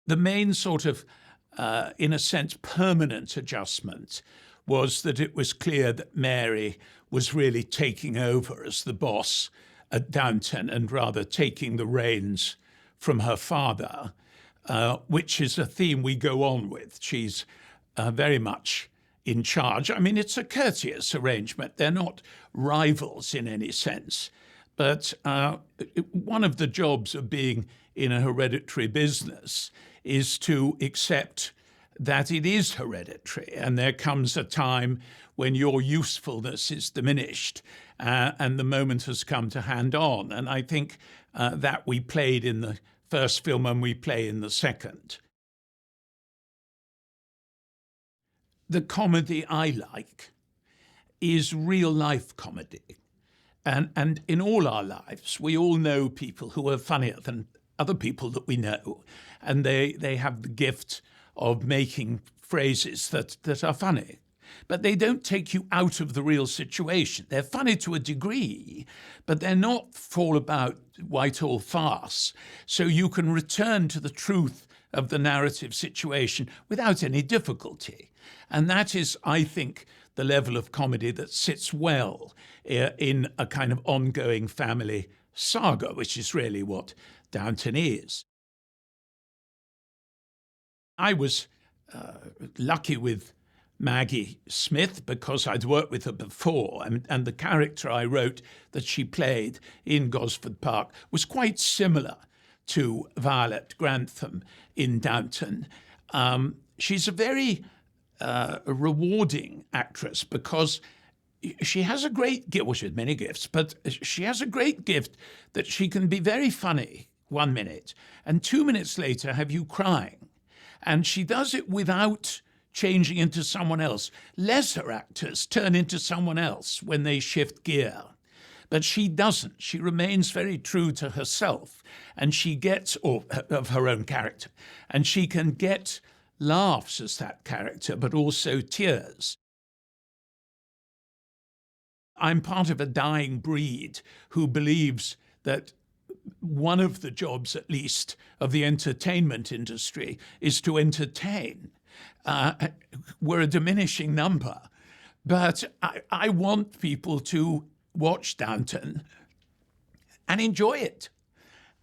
the main sort of, in a sense, permanent adjustment was that it was clear that Mary was really taking over as the boss at Downton and rather taking the reins from her father, which is a theme we go on with. She's very much in charge. I mean, it's a courteous arrangement. They're not rivals in any sense. But one of the jobs of being in a hereditary business is to accept that it is hereditary, and there comes a time when your usefulness is diminished and the moment has come to hand on. And I think that we played in the first film and we play in the second. The comedy I like is real-life comedy. And in all our lives, we all know people who are funnier than other people that we know, and they have the gift of making phrases that are funny. But they don't take you out of the real situation. They're funny to a degree, but they're not all about Whitehall farce. So you can return to the truth of the narrative situation without any difficulty. And that is, I think, the level of comedy that sits well in a kind of ongoing family saga, which is really what Downton is. I was lucky with Maggie Smith because I'd worked with her before, and the character I wrote that she played in Gosford Park was quite similar to Violet Grantham in Downton. She's a very rewarding actress because she has a great gift, well, she has many gifts, but she has a great gift that she can be very funny 1 minute and 2 minutes later have you crying. And she does it without changing into someone else. Lesser actors turn into someone else when they shift gear. But she doesn't. She remains very true to herself, and she gets, or of her own character, and she can get laughs as that character, but also tears. I'm part of a dying breed who believes that one of the jobs, at least, of the entertainment industry is to entertain. We're a diminishing number, but I want people to watch Downton and enjoy it.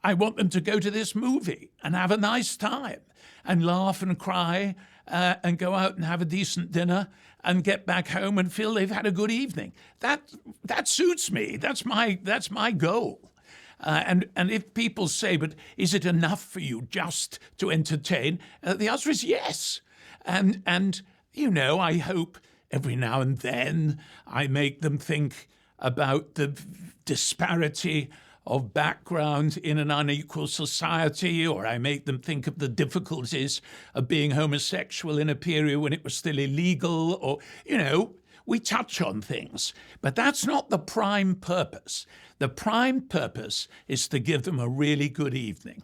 I want them to go to this movie and have a nice time and laugh and cry and go out and have a decent dinner and get back home and feel they've had a good evening. That suits me. That's my goal. And if people say, but is it enough for you just to entertain? The answer is yes. And you know, I hope every now and then I make them think about the disparity of background in an unequal society, or I make them think of the difficulties of being homosexual in a period when it was still illegal, or, you know, we touch on things. But that's not the prime purpose. The prime purpose is to give them a really good evening.